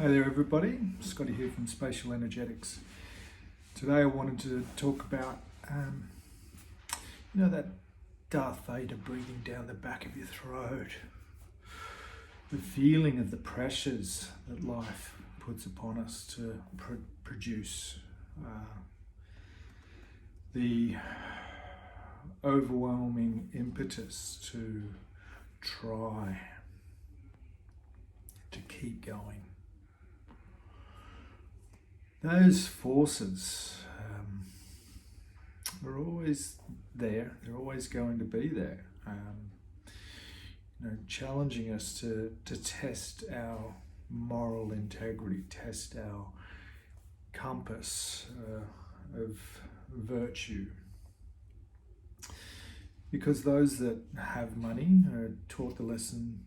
Hi there everybody, Scotty here from Spatial Energetics. Today I wanted to talk about, that Darth Vader breathing down the back of your throat. The feeling of the pressures that life puts upon us to produce. The overwhelming impetus to try, to keep going. Those forces are always there. They're always going to be there, challenging us to test our moral integrity, test our compass of virtue. Because those that have money are taught the lesson,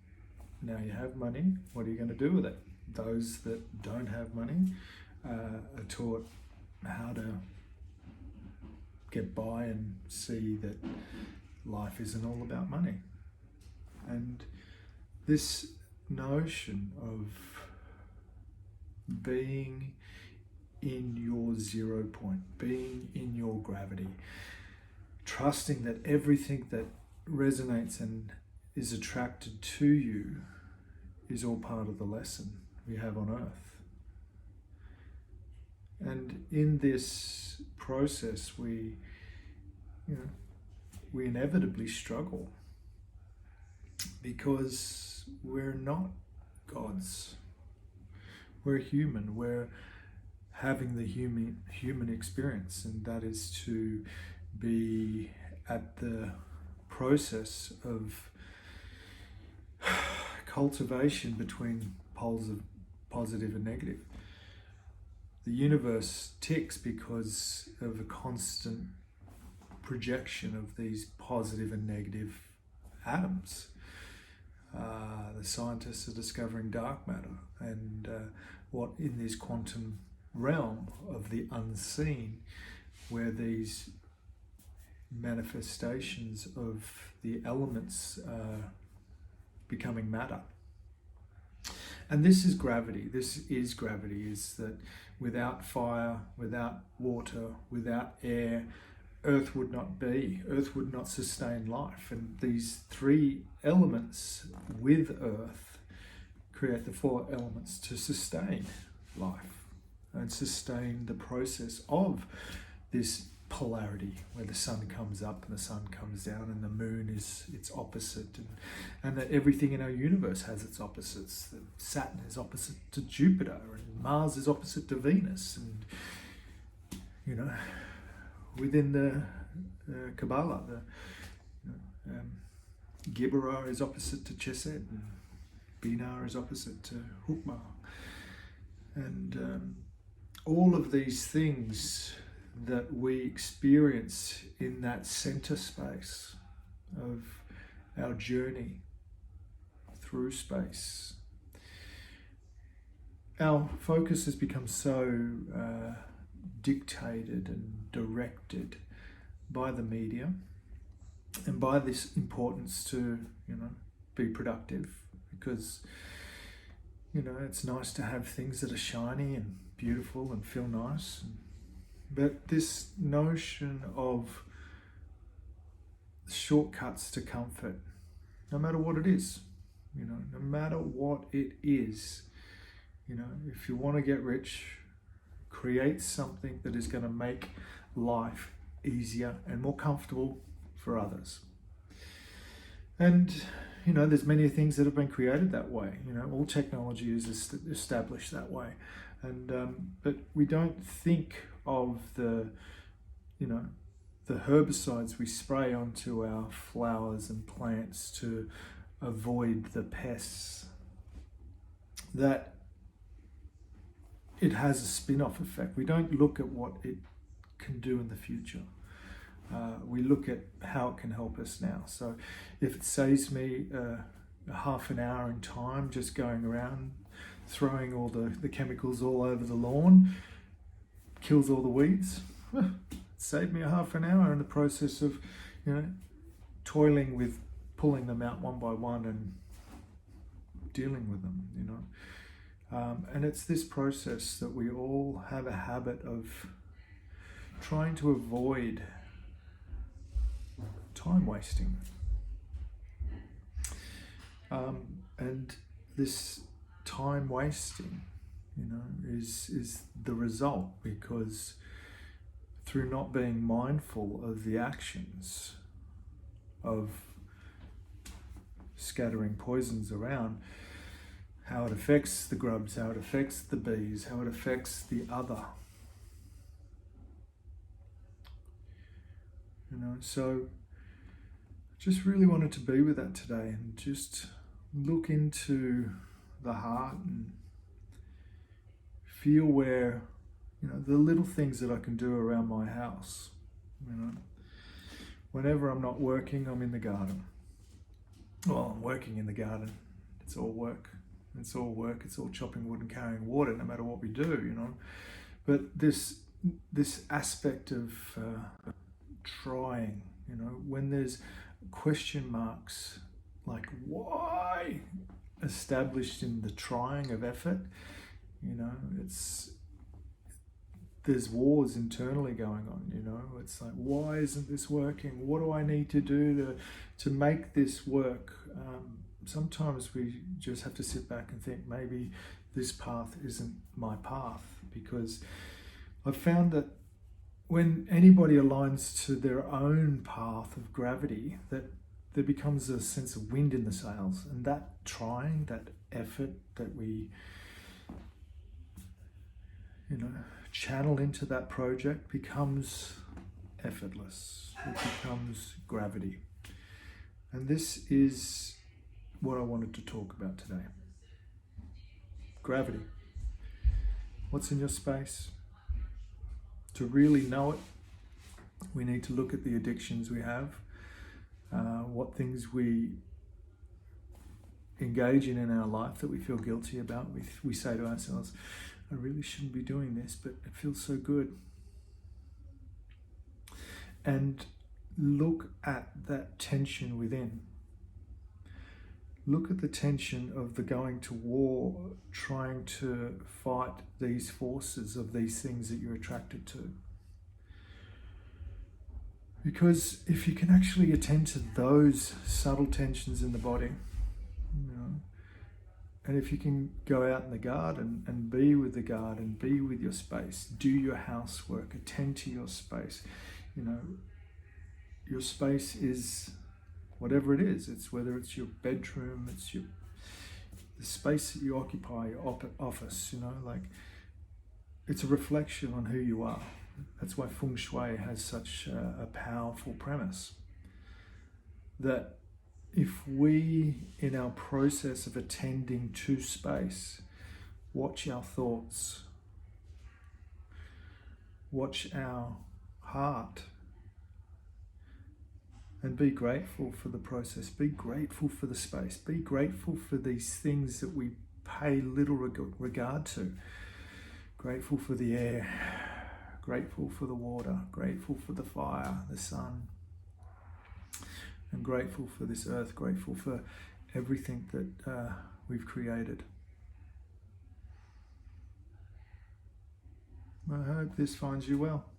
now you have money, what are you going to do with it? Those that don't have money are taught how to get by and see that life isn't all about money. And this notion of being in your 0 point, being in your gravity, trusting that everything that resonates and is attracted to you is all part of the lesson we have on earth. And in this process, we inevitably struggle because we're not gods. We're human. We're having the human experience, and that is to be at the process of cultivation between poles of positive and negative. The universe ticks because of a constant projection of these positive and negative atoms. The scientists are discovering dark matter, and what in this quantum realm of the unseen, where these manifestations of the elements are becoming matter. And this is gravity. Is that without fire, without water, without air, Earth would not be. Earth would not sustain life. And these three elements with Earth create the four elements to sustain life and sustain the process of this polarity, where the sun comes up and the sun comes down and the moon is its opposite, and that everything in our universe has its opposites. That Saturn is opposite to Jupiter and Mars is opposite to Venus, and within the Kabbalah, Gibberah is opposite to Chesed, and Binah is opposite to Hukmah, and all of these things that we experience in that center space of our journey through space. Our focus has become so dictated and directed by the media and by this importance to, be productive, because, it's nice to have things that are shiny and beautiful and feel nice. But this notion of shortcuts to comfort, no matter what it is, no matter what it is, if you want to get rich, create something that is going to make life easier and more comfortable for others. And, there's many things that have been created that way. All technology is established that way. And but we don't think of the herbicides we spray onto our flowers and plants to avoid the pests, that it has a spin-off effect. We don't look at what it can do in the future. We look at how it can help us now. So if it saves me a half an hour in time just going around throwing all the chemicals all over the lawn, kills all the weeds, saved me a half an hour in the process of toiling with pulling them out one by one and dealing with them. And it's this process that we all have a habit of trying to avoid time wasting. And this time wasting, is the result, because through not being mindful of the actions of scattering poisons around, how it affects the grubs, how it affects the bees, how it affects the other. So just really wanted to be with that today and just look into the heart and feel where, the little things that I can do around my house. Whenever I'm not working, I'm in the garden. Well, I'm working in the garden. It's all work. It's all work. It's all chopping wood and carrying water, no matter what we do, But this aspect of trying, when there's question marks, like why, established in the trying of effort, there's wars internally going on, it's like, why isn't this working? What do I need to do to make this work? Sometimes we just have to sit back and think, maybe this path isn't my path, because I've found that when anybody aligns to their own path of gravity, that there becomes a sense of wind in the sails, and that trying, that effort that we channel into that project becomes effortless. It becomes gravity. And this is what I wanted to talk about today. Gravity. What's in your space? To really know it, we need to look at the addictions we have, what things we engage in our life that we feel guilty about. We say to ourselves, I really shouldn't be doing this, but it feels so good. And look at that tension within. Look at the tension of the going to war, trying to fight these forces of these things that you're attracted to. Because if you can actually attend to those subtle tensions in the body, and if you can go out in the garden and be with the garden, be with your space, do your housework, attend to your space. Your space is whatever it is. It's whether it's your bedroom, it's the space that you occupy, your office. It's a reflection on who you are. That's why Feng Shui has such a powerful premise. That if we, in our process of attending to space, watch our thoughts, watch our heart, and be grateful for the process, be grateful for the space, be grateful for these things that we pay little regard to. Grateful for the air, grateful for the water, grateful for the fire, the sun, and grateful for this earth, grateful for everything that we've created. I hope this finds you well.